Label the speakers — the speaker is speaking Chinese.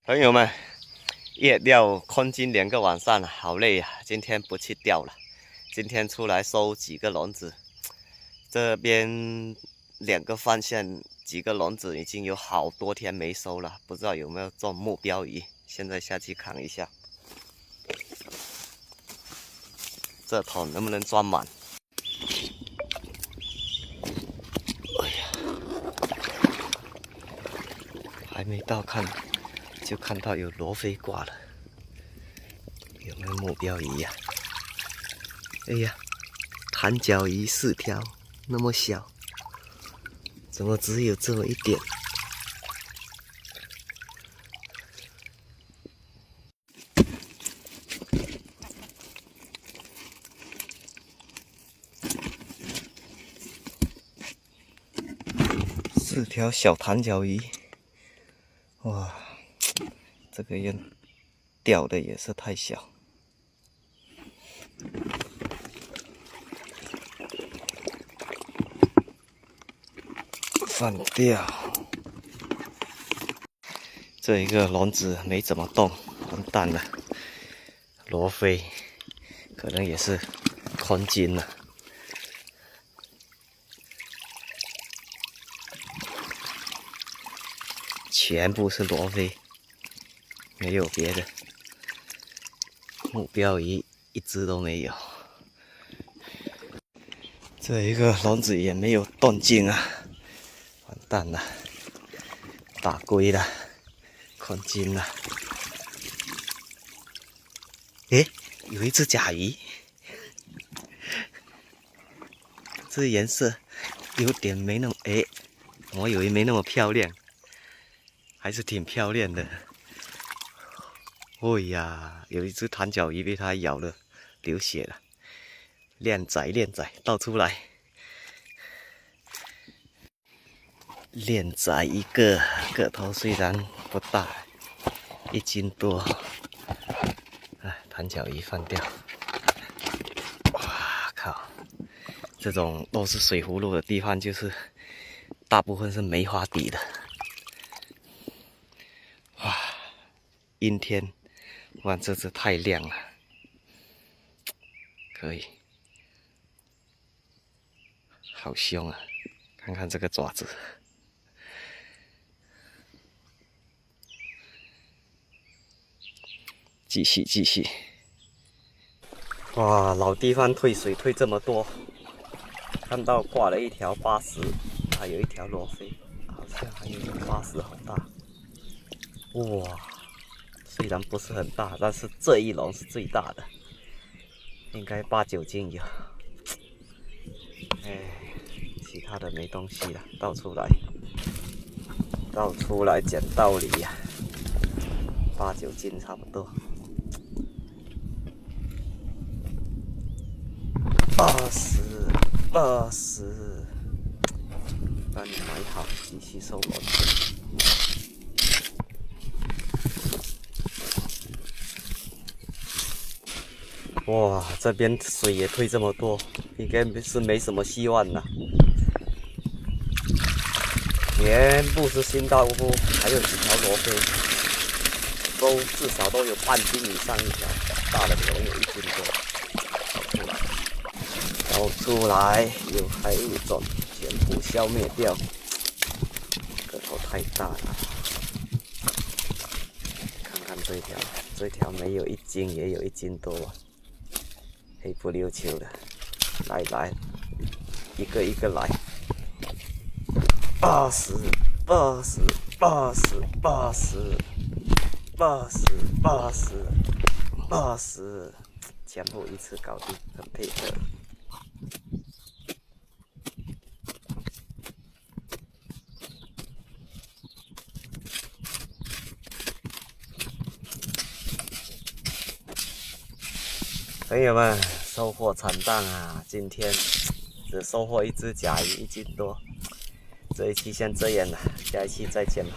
Speaker 1: 朋友们，夜钓空军2个晚上了，好累啊！今天不去钓了，今天出来收几个笼子。这边2个方向几个笼子已经有好多天没收了，不知道有没有中目标鱼。现在下去看一下，这桶能不能装满？哎呀，还没到看。就看到有罗非挂了，有没有目标鱼呀？哎呀，弹脚鱼4条，那么小，怎么只有这么一点？4条小弹脚鱼，哇！这个人钓的也是太小，放掉。这一个笼子没怎么动，完蛋了。罗非可能也是空军了，全部是罗非。没有别的目标鱼，一只都没有。这一个笼子也没有动静啊，完蛋了，打龟了，空军了。诶，有一只甲鱼，这颜色有点没那么我以为没那么漂亮，还是挺漂亮的。哎呀，有一只弹脚鱼被它咬了，流血了。靓仔，倒出来。靓仔一个，个头虽然不大，1斤多。哎，弹脚鱼放掉。哇靠！这种都是水葫芦的地方，就是大部分是梅花底的。哇，阴天。哇，这只太亮了，可以，好凶啊！看看这个爪子，继续。哇，老地方退水退这么多，看到挂了一条80，还有一条罗非，好像还有一个80，好大。哇！虽然不是很大，但是这一笼是最大的，应该8、9斤有。哎，其他的没东西了，倒出来讲道理呀，8、9斤差不多。80，帮你买好，继续收笼子。哇，这边水也退这么多，应该是没什么希望了。全部是新大乌布，还有几条罗非，至少都有半斤以上一条，大的可能有1斤多。倒出来，有还有一种全部消灭掉，个头太大了。看看这条没有1斤，也有1斤多。黑不溜秋的，来，一个一个来。80，全部一次搞定，很配合。朋友们，收获惨淡啊！今天只收获1只甲鱼，1斤多。这一期先这样了，下一期再见吧。